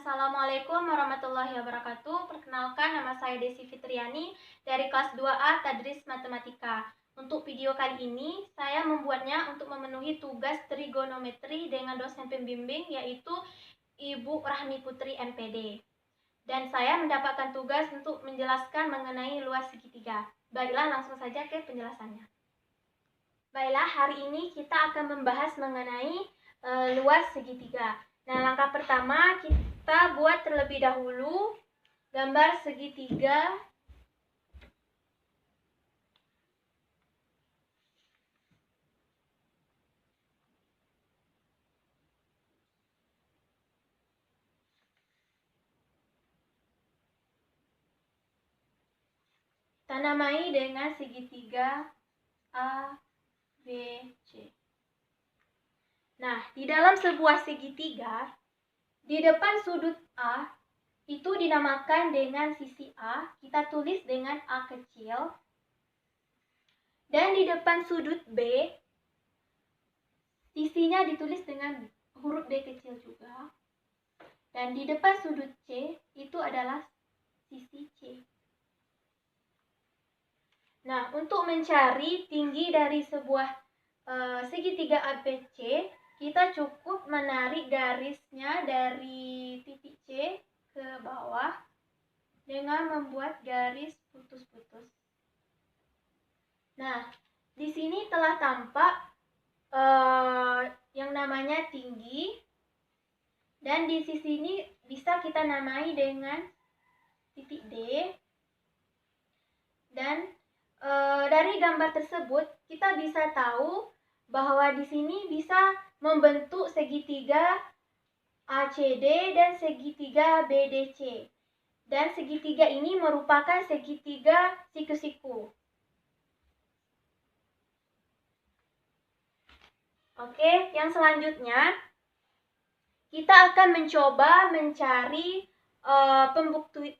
Assalamualaikum warahmatullahi wabarakatuh. Perkenalkan, nama saya Desi Fitriani dari kelas 2A Tadris Matematika. Untuk video kali ini, saya membuatnya untuk memenuhi tugas trigonometri dengan dosen pembimbing, yaitu Ibu Rahmi Putri MPD. Dan saya mendapatkan tugas untuk menjelaskan mengenai luas segitiga. Baiklah, langsung saja ke penjelasannya. Baiklah, hari ini kita akan membahas mengenai luas segitiga. Nah, langkah pertama kita buat terlebih dahulu gambar segitiga kita namai dengan segitiga A, B, C. Nah, di dalam sebuah segitiga, di depan sudut A itu dinamakan dengan sisi A, kita tulis dengan A kecil. Dan di depan sudut B, sisinya ditulis dengan huruf B kecil juga. Dan di depan sudut C, itu adalah sisi C. Nah, untuk mencari tinggi dari sebuah segitiga ABC, kita cukup menarik garisnya dari titik C ke bawah dengan membuat garis putus-putus. Nah, di sini telah tampak yang namanya tinggi, dan di sisi ini bisa kita namai dengan titik D. Dan dari gambar tersebut kita bisa tahu bahwa di sini bisa membentuk segitiga ACD dan segitiga BDC. Dan segitiga ini merupakan segitiga siku-siku. Oke, yang selanjutnya kita akan mencoba mencari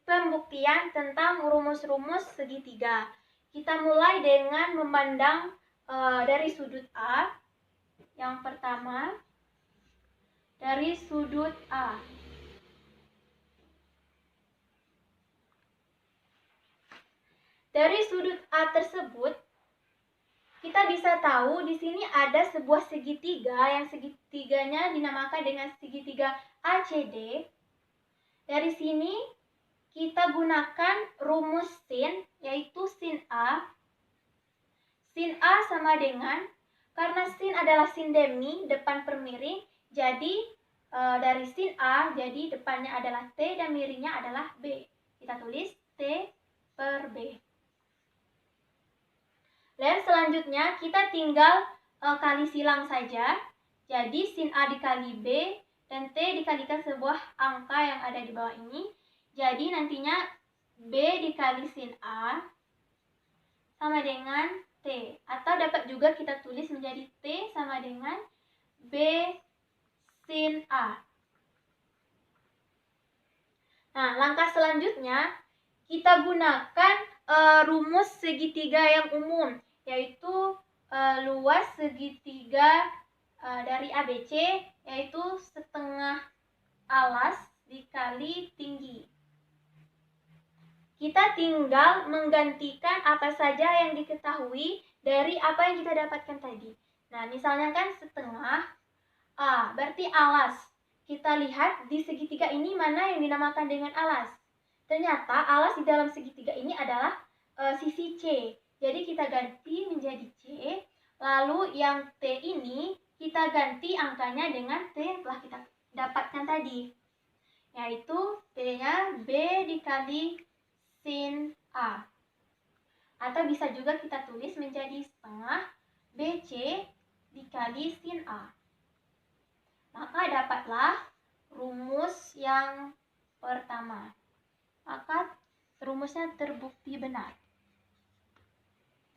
pembuktian tentang rumus-rumus segitiga. Kita mulai dengan memandang dari sudut A. Yang pertama, dari sudut A. Dari sudut A tersebut, kita bisa tahu di sini ada sebuah segitiga yang segitiganya dinamakan dengan segitiga ACD. Dari sini kita gunakan rumus sin, yaitu sin A. Sin A sama dengan, karena sin adalah sin demi, depan per miring, jadi dari sin A, jadi depannya adalah T dan miringnya adalah B. Kita tulis T per B. Dan selanjutnya kita tinggal kali silang saja. Jadi sin A dikali B dan T dikalikan sebuah angka yang ada di bawah ini. Jadi nantinya B dikali sin A sama dengan T. Atau dapat juga kita tulis menjadi T sama dengan B sin A. Nah, langkah selanjutnya kita gunakan rumus segitiga yang umum, yaitu luas segitiga dari ABC, yaitu setengah alas dikali tinggi. Kita tinggal menggantikan apa saja yang diketahui dari apa yang kita dapatkan tadi. Nah, misalnya kan setengah A, berarti alas. Kita lihat di segitiga ini mana yang dinamakan dengan alas. Ternyata alas di dalam segitiga ini adalah sisi C. Jadi kita ganti menjadi C. Lalu yang T ini kita ganti angkanya dengan T yang telah kita dapatkan tadi. Yaitu T-nya B dikali sin A. Atau bisa juga kita tulis menjadi setengah BC dikali sin A. Maka dapatlah rumus yang pertama. Maka rumusnya terbukti benar.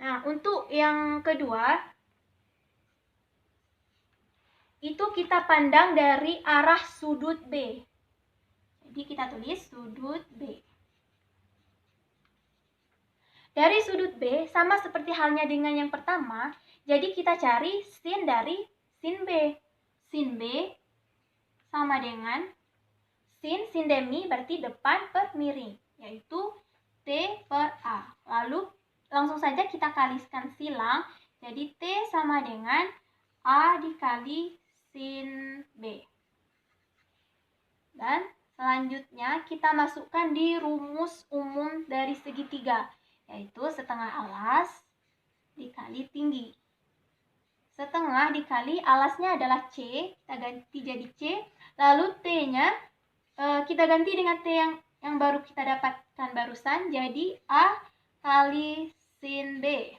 Nah, untuk yang kedua, itu kita pandang dari arah sudut B. Jadi kita tulis sudut B. Dari sudut B, sama seperti halnya dengan yang pertama, jadi kita cari sin dari sin B. Sin B sama dengan sin demi berarti depan per miring, yaitu T per A. Lalu langsung saja kita kalikan silang, jadi T sama dengan A dikali sin B. Dan selanjutnya kita masukkan di rumus umum dari segitiga, yaitu setengah alas dikali tinggi. Setengah dikali alasnya adalah C, kita ganti jadi C, lalu T-nya kita ganti dengan T yang baru kita dapatkan barusan, jadi A kali sin B.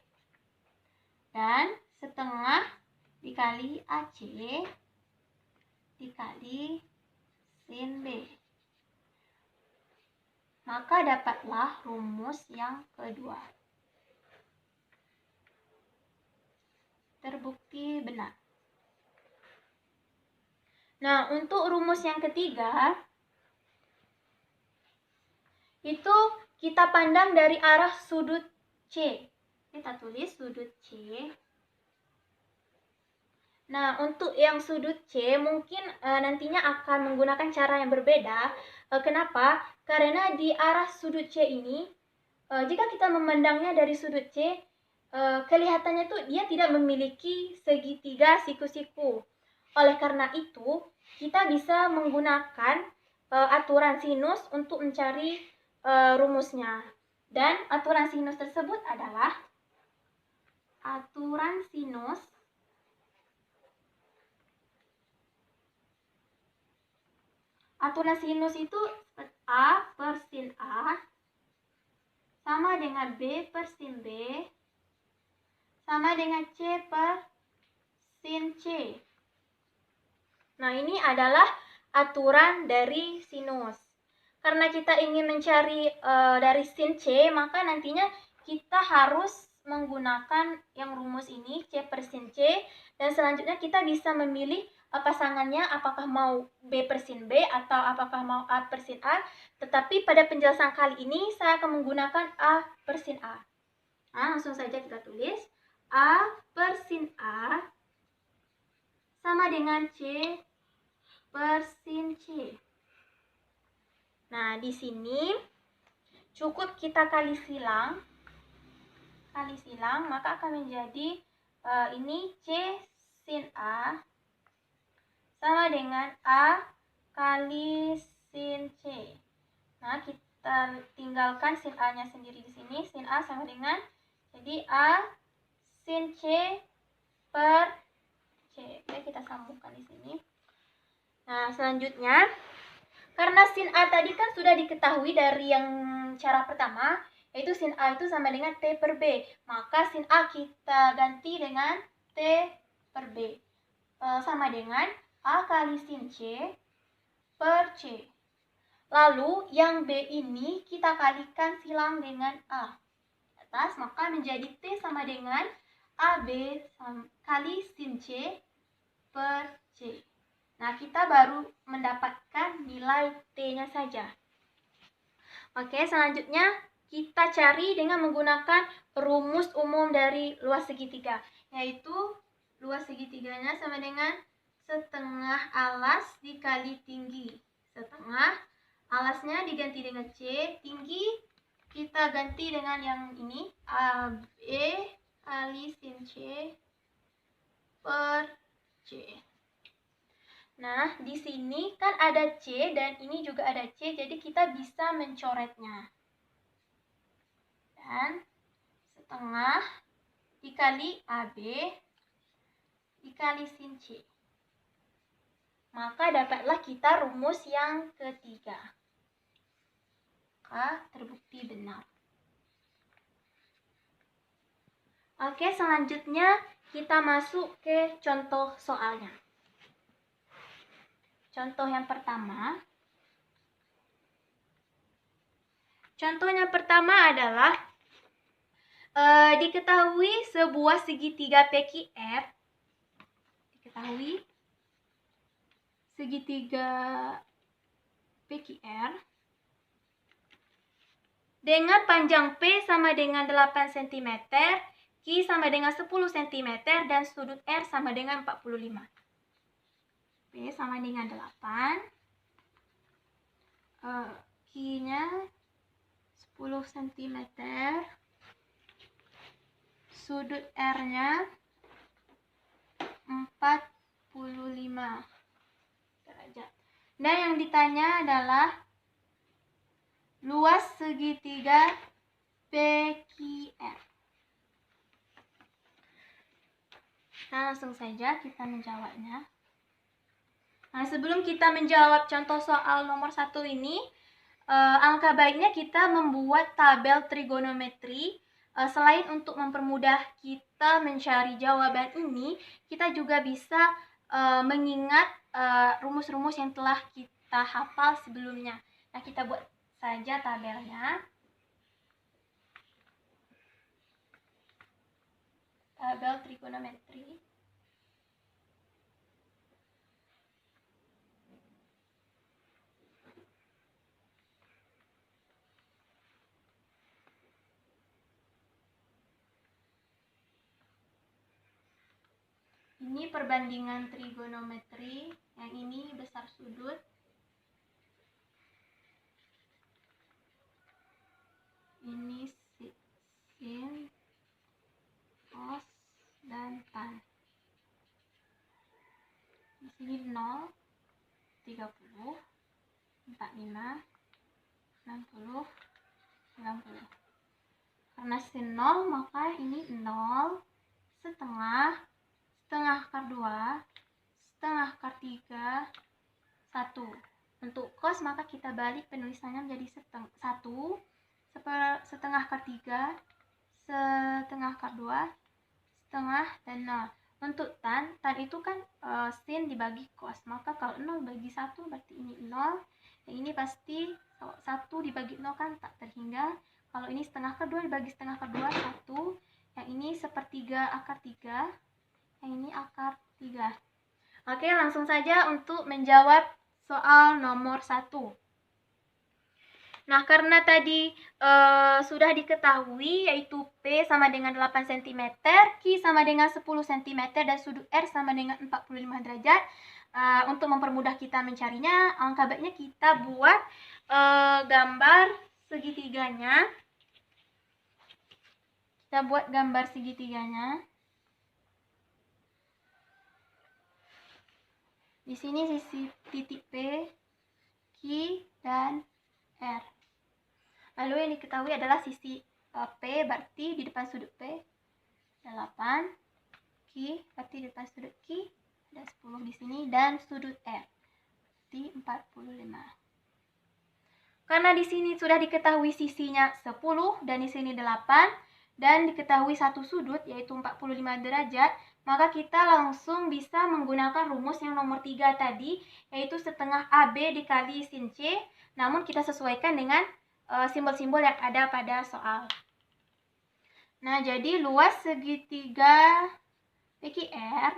Dan setengah dikali AC dikali sin B. Maka dapatlah rumus yang kedua. Terbukti benar. Nah, untuk rumus yang ketiga, itu kita pandang dari arah sudut C. Kita tulis sudut C. Nah, untuk yang sudut C mungkin nantinya akan menggunakan cara yang berbeda. Kenapa? Karena di arah sudut C ini, jika kita memandangnya dari sudut C, kelihatannya tuh dia tidak memiliki segitiga siku-siku. Oleh karena itu, kita bisa menggunakan aturan sinus untuk mencari rumusnya. Dan aturan sinus tersebut adalah aturan sinus itu A per sin A sama dengan B per sin B sama dengan C per sin C. Nah, ini adalah aturan dari sinus. Karena kita ingin mencari dari sin C, maka nantinya kita harus menggunakan yang rumus ini, C per sin C, dan selanjutnya kita bisa memilih pasangannya, apakah mau B per sin B atau apakah mau A per sin A. Tetapi pada penjelasan kali ini saya akan menggunakan A per sin A. Nah, langsung saja kita tulis A per sin A sama dengan C per sin C. Nah, di sini cukup kita kali silang, maka akan menjadi ini C sin A sama dengan A kali sin C. Nah, kita tinggalkan sin A-nya sendiri di sini. Sin A sama dengan, jadi A sin C per C. Oke, kita sambungkan di sini. Nah, selanjutnya, karena sin A tadi kan sudah diketahui dari yang cara pertama, yaitu sin A itu sama dengan T per B. Maka sin A kita ganti dengan T per B. Sama dengan A kali sin C per C. Lalu yang B ini kita kalikan silang dengan A atas, maka menjadi T sama dengan AB kali sin C per C. Nah, kita baru mendapatkan nilai T-nya saja. Oke, selanjutnya kita cari dengan menggunakan rumus umum dari luas segitiga, yaitu luas segitiganya sama dengan setengah alas dikali tinggi. Setengah alasnya diganti dengan C, tinggi kita ganti dengan yang ini, AB kali sin C per C. Nah, di sini kan ada C dan ini juga ada C, jadi kita bisa mencoretnya. Dan setengah dikali AB dikali sin C. Maka dapatlah kita rumus yang ketiga. Maka terbukti benar. Oke, selanjutnya kita masuk ke contoh soalnya. Contoh yang pertama. Contohnya pertama adalah diketahui sebuah segitiga PQR. Diketahui segitiga PQR dengan panjang P sama dengan 8 cm, Q sama dengan 10 cm, dan sudut R sama dengan 45. P sama dengan 8, Q-nya 10 cm, sudut R-nya 45 derajat. Dan yang ditanya adalah luas segitiga PQR. Nah, langsung saja kita menjawabnya. Nah, sebelum kita menjawab contoh soal nomor 1 ini, alangkah baiknya kita membuat tabel trigonometri. Selain untuk mempermudah kita mencari jawaban ini, kita juga bisa mengingat rumus-rumus yang telah kita hafal sebelumnya. Nah, kita buat saja tabelnya. Tabel trigonometri. Ini perbandingan trigonometri, yang ini besar sudut. Ini sin, cos, dan tan. Di sini 0, 30, 45, 60, 90. Karena sin 0, maka ini 0, setengah akar 2, setengah akar 3, 1. Untuk cos maka kita balik penulisannya menjadi 1, setengah akar 3, setengah akar 2, setengah, dan 0. Untuk tan itu kan sin dibagi cos, maka kalau 0 bagi 1 berarti ini 0. Yang ini pasti kalau 1 dibagi 0 kan tak terhingga. Kalau ini setengah akar 2 dibagi setengah akar 2, 1. Yang ini sepertiga akar 3. Yang ini akar 3. Oke, langsung saja untuk menjawab soal nomor 1. Nah, karena tadi sudah diketahui yaitu P sama dengan 8 cm, Q sama dengan 10 cm, dan sudut R sama dengan 45 derajat. Untuk mempermudah kita mencarinya, alangkah baiknya kita buat gambar segitiganya. Kita buat gambar segitiganya. Di sini sisi titik P, Q, dan R. Lalu yang diketahui adalah sisi P berarti di depan sudut P 8, Q berarti di depan sudut Q ada 10 di sini, dan sudut R di 45. Karena di sini sudah diketahui sisinya 10 dan di sini 8 dan diketahui satu sudut yaitu 45 derajat, maka kita langsung bisa menggunakan rumus yang nomor 3 tadi, yaitu setengah AB dikali sin C, namun kita sesuaikan dengan simbol-simbol yang ada pada soal. Nah, jadi luas segitiga PQR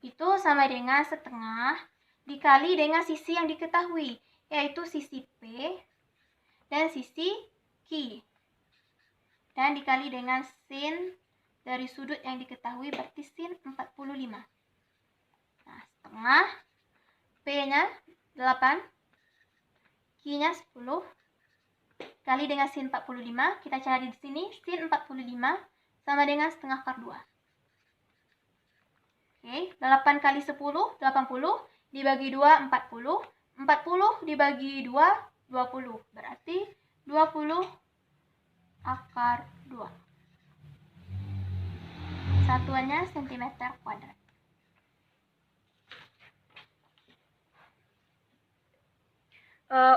itu sama dengan setengah dikali dengan sisi yang diketahui, yaitu sisi P dan sisi Q. Dan dikali dengan sin dari sudut yang diketahui berarti sin 45. Nah, setengah P-nya 8, Q-nya 10. Kali dengan sin 45, kita cari di sini sin 45 sama dengan setengah akar 2. Oke, 8 kali 10, 80, dibagi 2, 40. 40 dibagi 2, 20. Berarti 20 akar 2. Satuannya cm².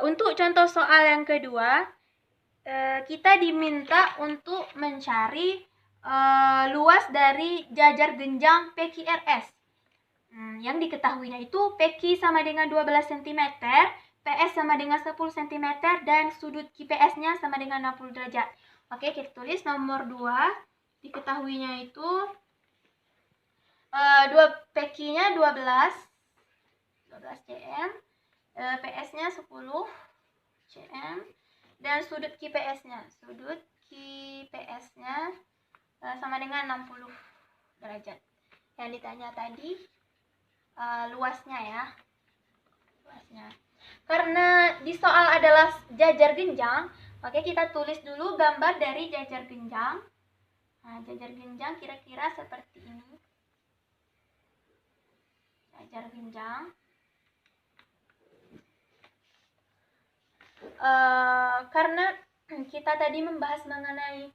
Untuk contoh soal yang kedua, kita diminta untuk mencari luas dari jajar genjang PQRS. Yang diketahuinya itu PQ sama dengan 12 cm, PS sama dengan 10 cm, dan sudut QPS-nya sama dengan 60 derajat. Oke, kita tulis nomor 2. Diketahuinya itu PQ-nya 12 cm, PS-nya 10 cm, dan sudut QPS-nya sama dengan 60 derajat. Yang ditanya tadi luasnya ya. Karena di soal adalah jajar genjang, maka kita tulis dulu gambar dari jajar genjang. Nah, jajar genjang kira-kira seperti ini. Jajar genjang. Karena kita tadi membahas mengenai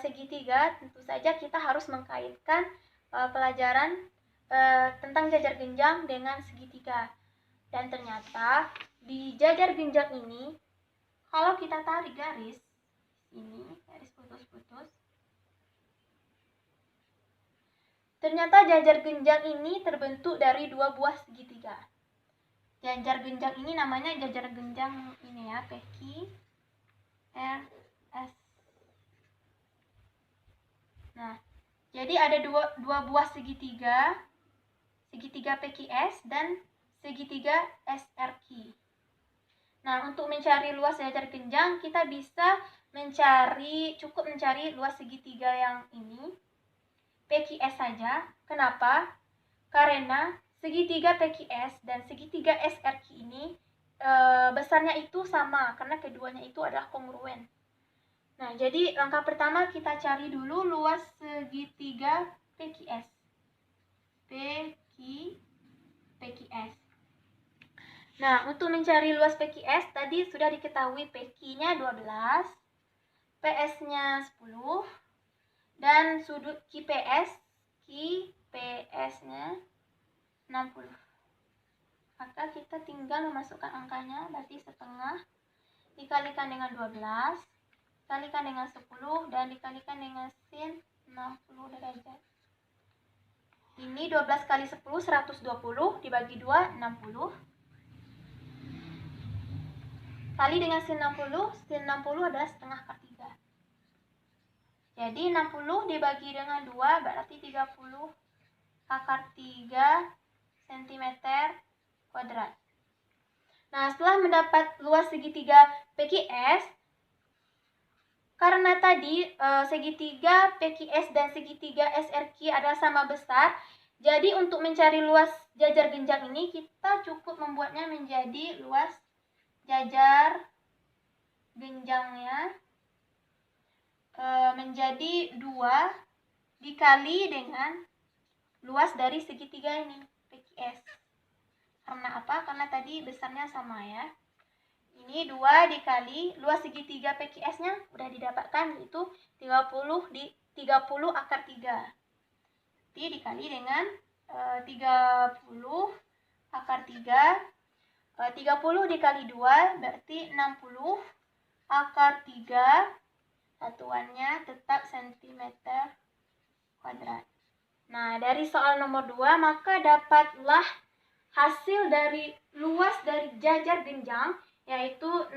segitiga, tentu saja kita harus mengkaitkan pelajaran tentang jajar genjang dengan segitiga. Dan ternyata di jajar genjang ini, kalau kita tarik garis, ini garis putus-putus, ternyata jajar genjang ini terbentuk dari dua buah segitiga. Jajar genjang ini namanya jajar genjang ini ya, PQ, R, S. Nah, jadi ada dua buah segitiga PQS dan segitiga SRQ. Nah, untuk mencari luas jajar genjang, kita bisa cukup mencari luas segitiga yang ini, PQS saja. Kenapa? Karena segitiga PQS dan segitiga SRQ ini besarnya itu sama, karena keduanya itu adalah kongruen. Nah, jadi langkah pertama kita cari dulu luas segitiga PQS. PQS. Nah, untuk mencari luas PQS tadi sudah diketahui PQ-nya 12, PS-nya 10, dan sudut QPS-nya 60. Maka kita tinggal memasukkan angkanya, berarti setengah dikalikan dengan 12, dikalikan dengan 10, dan dikalikan dengan sin 60 derajat. Ini 12 kali 10, 120, dibagi 2, 60. Kali dengan sin 60 adalah setengah akar 3. Jadi 60 dibagi dengan 2 berarti 30 akar 3 cm kuadrat. Nah, setelah mendapat luas segitiga PQS, karena tadi segitiga PQS dan segitiga SRQ adalah sama besar, jadi untuk mencari luas jajar genjang ini kita cukup membuatnya menjadi luas jajar genjangnya menjadi 2 dikali dengan luas dari segitiga ini, PQS. Karena apa? Karena tadi besarnya sama ya. Ini 2 dikali luas segitiga PQS-nya udah didapatkan, yaitu 30 akar 3. Jadi dikali dengan 30 akar 3. 30 dikali 2 berarti 60 akar 3. Satuannya tetap cm kuadrat. Nah, dari soal nomor 2, maka dapatlah hasil dari luas dari jajar genjang, yaitu 60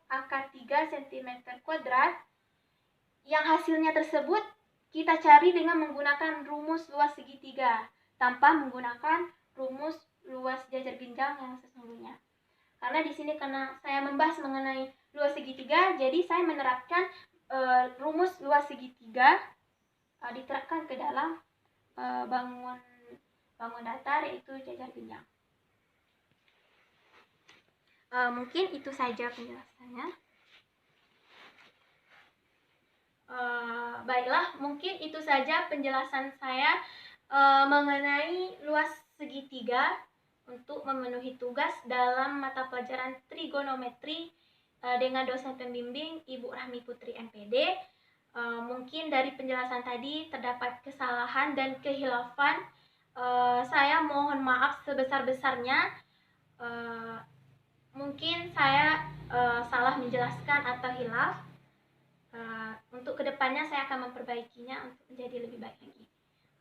akar 3 cm kuadrat. Yang hasilnya tersebut kita cari dengan menggunakan rumus luas segitiga, tanpa menggunakan rumus luas jajar genjang yang sesungguhnya. Karena di sini karena saya membahas mengenai luas segitiga, jadi saya menerapkan rumus luas segitiga diterapkan ke dalam bangun datar, yaitu jajar genjang. Mungkin itu saja penjelasannya. Baiklah, mungkin itu saja penjelasan saya mengenai luas segitiga untuk memenuhi tugas dalam mata pelajaran trigonometri dengan dosen pembimbing Ibu Rahmi Putri MPD. Mungkin dari penjelasan tadi terdapat kesalahan dan kehilafan. Saya mohon maaf sebesar-besarnya. Mungkin saya salah menjelaskan atau hilaf. Untuk kedepannya saya akan memperbaikinya untuk menjadi lebih baik lagi.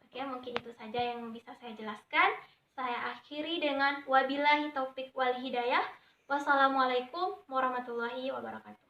Oke, mungkin itu saja yang bisa saya jelaskan. Saya akhiri dengan wabillahi taufik wal hidayah. Wassalamualaikum warahmatullahi wabarakatuh.